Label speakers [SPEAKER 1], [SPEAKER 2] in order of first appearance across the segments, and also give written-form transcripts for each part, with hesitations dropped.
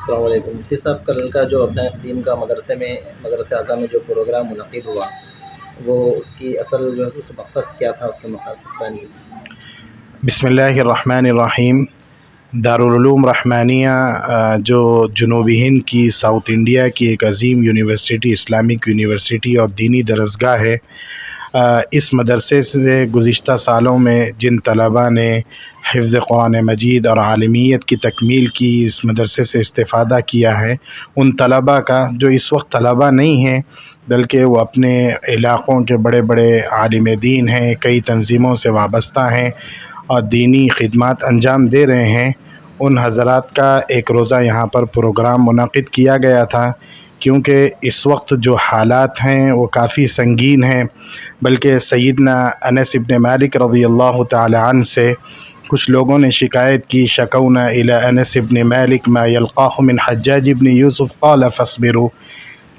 [SPEAKER 1] السلام علیکم مفتی صاحب، کل کا جو اپنے دین کا مدرسہ اعظم میں جو پروگرام منعقد ہوا، وہ اس کی اصل جو ہے اس مقصد کیا تھا، اس کے مقاصد بیان کیجیے۔
[SPEAKER 2] بسم اللہ الرحمن الرحیم۔ دارالعلوم رحمانیہ جو جنوبی ہند کی ساؤتھ انڈیا کی ایک عظیم یونیورسٹی، اسلامک یونیورسٹی اور دینی درسگاہ ہے، اس مدرسے سے گزشتہ سالوں میں جن طلباء نے حفظ قرآن مجید اور عالمیت کی تکمیل کی، اس مدرسے سے استفادہ کیا ہے، ان طلباء کا جو اس وقت طلباء نہیں ہیں بلکہ وہ اپنے علاقوں کے بڑے بڑے عالم دین ہیں، کئی تنظیموں سے وابستہ ہیں اور دینی خدمات انجام دے رہے ہیں، ان حضرات کا ایک روزہ یہاں پر پروگرام منعقد کیا گیا تھا۔ کیونکہ اس وقت جو حالات ہیں وہ کافی سنگین ہیں، بلکہ سیدنا انس بن مالک رضی اللہ تعالی عنہ سے کچھ لوگوں نے شکایت کی، شکونا الی انس بن مالک ما یلقاہ من حجاج بن یوسف قال فاصبروا،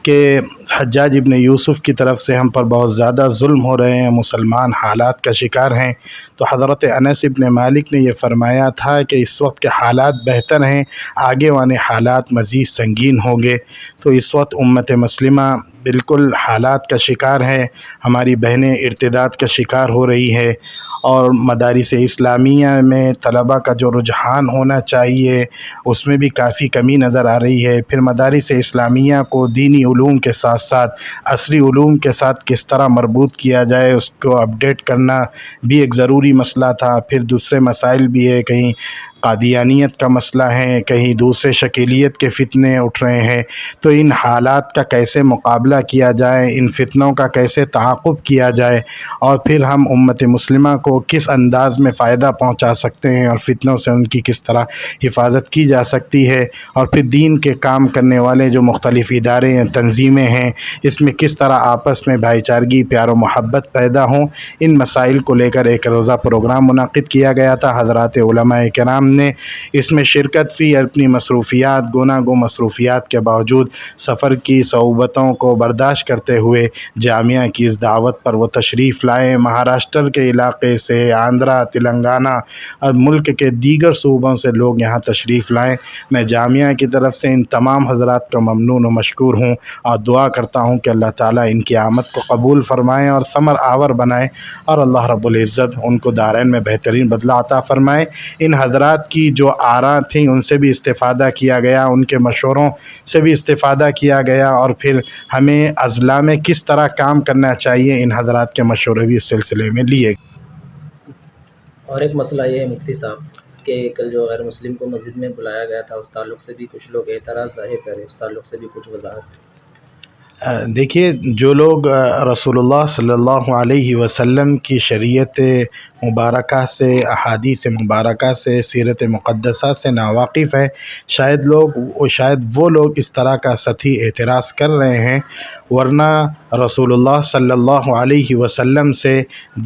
[SPEAKER 2] کہ حجاج ابن یوسف کی طرف سے ہم پر بہت زیادہ ظلم ہو رہے ہیں، مسلمان حالات کا شکار ہیں۔ تو حضرت انس ابن مالک نے یہ فرمایا تھا کہ اس وقت کے حالات بہتر ہیں، آگے والے حالات مزید سنگین ہوں گے۔ تو اس وقت امت مسلمہ بالکل حالات کا شکار ہے، ہماری بہنیں ارتداد کا شکار ہو رہی ہے، اور مدارس اسلامیہ میں طلباء کا جو رجحان ہونا چاہیے اس میں بھی کافی کمی نظر آ رہی ہے۔ پھر مدارس اسلامیہ کو دینی علوم کے ساتھ ساتھ عصری علوم کے ساتھ کس طرح مربوط کیا جائے، اس کو اپڈیٹ کرنا بھی ایک ضروری مسئلہ تھا۔ پھر دوسرے مسائل بھی ہے، کہیں قادیانیت کا مسئلہ ہے، کہیں دوسرے شکیلیت کے فتنے اٹھ رہے ہیں، تو ان حالات کا کیسے مقابلہ کیا جائے، ان فتنوں کا کیسے تعاقب کیا جائے، اور پھر ہم امت مسلمہ کو کس انداز میں فائدہ پہنچا سکتے ہیں اور فتنوں سے ان کی کس طرح حفاظت کی جا سکتی ہے، اور پھر دین کے کام کرنے والے جو مختلف ادارے ہیں، تنظیمیں ہیں، اس میں کس طرح آپس میں بھائی چارگی، پیار و محبت پیدا ہوں، ان مسائل کو لے کر ایک روزہ پروگرام منعقد کیا گیا تھا۔ حضرات علماء کرام نے اس میں شرکت کی، اپنی مصروفیات، گوناگو مصروفیات کے باوجود سفر کی صعوبتوں کو برداشت کرتے ہوئے جامعہ کی اس دعوت پر وہ تشریف لائے۔ مہاراشٹر کے علاقے سے، آندھرا، تلنگانہ اور ملک کے دیگر صوبوں سے لوگ یہاں تشریف لائے۔ میں جامعہ کی طرف سے ان تمام حضرات کا ممنون و مشکور ہوں اور دعا کرتا ہوں کہ اللہ تعالیٰ ان کی آمد کو قبول فرمائے اور ثمر آور بنائے، اور اللہ رب العزت ان کو دارین میں بہترین بدلہ عطا فرمائے۔ ان حضرات کی جو آراء تھیں ان سے بھی استفادہ کیا گیا، ان کے مشوروں سے بھی استفادہ کیا گیا، اور پھر ہمیں اضلاع میں کس طرح کام کرنا چاہیے ان حضرات کے مشورے بھی اس سلسلے میں لیے۔
[SPEAKER 1] اور ایک مسئلہ یہ ہے مفتی صاحب کہ کل جو غیر مسلم کو مسجد میں بلایا گیا تھا، اس تعلق سے بھی کچھ لوگ اعتراض ظاہر کریں، اس تعلق سے بھی کچھ وضاحت۔
[SPEAKER 2] دیکھیے، جو لوگ رسول اللہ صلی اللہ علیہ وسلم کی شریعت مبارکہ سے، احادیث مبارکہ سے، سیرت مقدسہ سے ناواقف ہے، شاید وہ لوگ اس طرح کا سطحی اعتراض کر رہے ہیں، ورنہ رسول اللہ صلی اللہ علیہ وسلم سے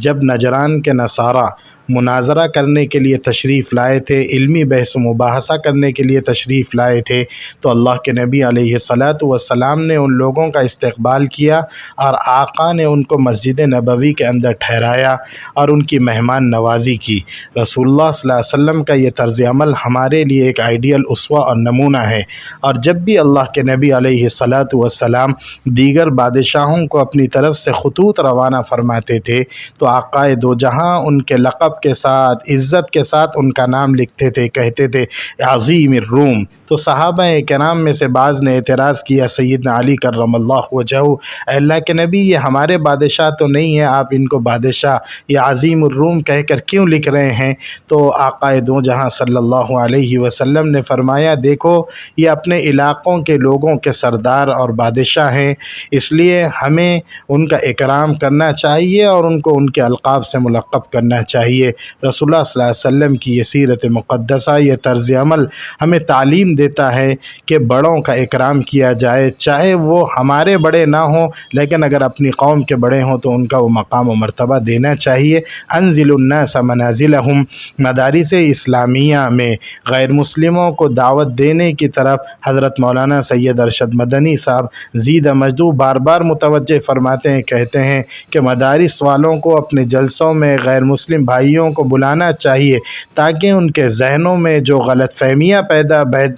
[SPEAKER 2] جب نجران کے نصارہ مناظرہ کرنے کے لیے تشریف لائے تھے، علمی بحث و مباحثہ کرنے کے لیے تشریف لائے تھے، تو اللہ کے نبی علیہ الصلاۃ والسلام نے ان لوگوں کا استقبال کیا، اور آقا نے ان کو مسجد نبوی کے اندر ٹھہرایا اور ان کی مہمان نوازی کی۔ رسول اللہ صلی اللہ علیہ وسلم کا یہ طرز عمل ہمارے لیے ایک آئیڈیل اسوہ اور نمونہ ہے، اور جب بھی اللہ کے نبی علیہ الصلاۃ والسلام دیگر بادشاہوں کو اپنی طرف سے خطوط روانہ فرماتے تھے تو آقا دو جہاں ان کے لقب کے ساتھ، عزت کے ساتھ ان کا نام لکھتے تھے، کہتے تھے عظیم الروم۔ تو صحابہ کرام میں سے بعض نے اعتراض کیا، سیدنا علی کرم اللہ وجہہ، اے اللہ کے نبی، یہ ہمارے بادشاہ تو نہیں ہیں، آپ ان کو بادشاہ یہ عظیم الروم کہہ کر کیوں لکھ رہے ہیں؟ تو آقا دو جہاں صلی اللہ علیہ وسلم نے فرمایا، دیکھو یہ اپنے علاقوں کے لوگوں کے سردار اور بادشاہ ہیں، اس لیے ہمیں ان کا اکرام کرنا چاہیے اور ان کو ان کے القاب سے ملقب کرنا چاہیے۔ رسول اللہ صلی اللہ علیہ وسلم کی یہ سیرت مقدسہ، یہ طرز عمل ہمیں تعلیم دیتا ہے کہ بڑوں کا اکرام کیا جائے، چاہے وہ ہمارے بڑے نہ ہوں، لیکن اگر اپنی قوم کے بڑے ہوں تو ان کا وہ مقام و مرتبہ دینا چاہیے۔ انزل الناس منازلہم، مدارس اسلامیہ میں غیر مسلموں کو دعوت دینے کی طرف حضرت مولانا سید ارشد مدنی صاحب زیدہ مجدو بار بار متوجہ فرماتے ہیں، کہتے ہیں کہ مدارس والوں کو اپنے جلسوں میں غیر مسلم بھائیوں کو بلانا چاہیے، تاکہ ان کے ذہنوں میں جو غلط فہمیاں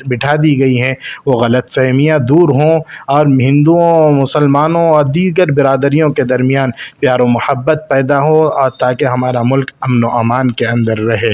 [SPEAKER 2] بٹھا دی گئی ہیں وہ غلط فہمیاں دور ہوں اور ہندوؤں، مسلمانوں اور دیگر برادریوں کے درمیان پیار و محبت پیدا ہو اور تاکہ ہمارا ملک امن و امان کے اندر رہے۔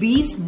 [SPEAKER 3] 20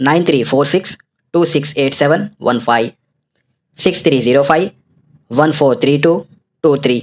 [SPEAKER 4] 9346 268715 6305 143223।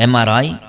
[SPEAKER 5] MRI,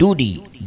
[SPEAKER 5] 2D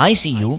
[SPEAKER 5] ICU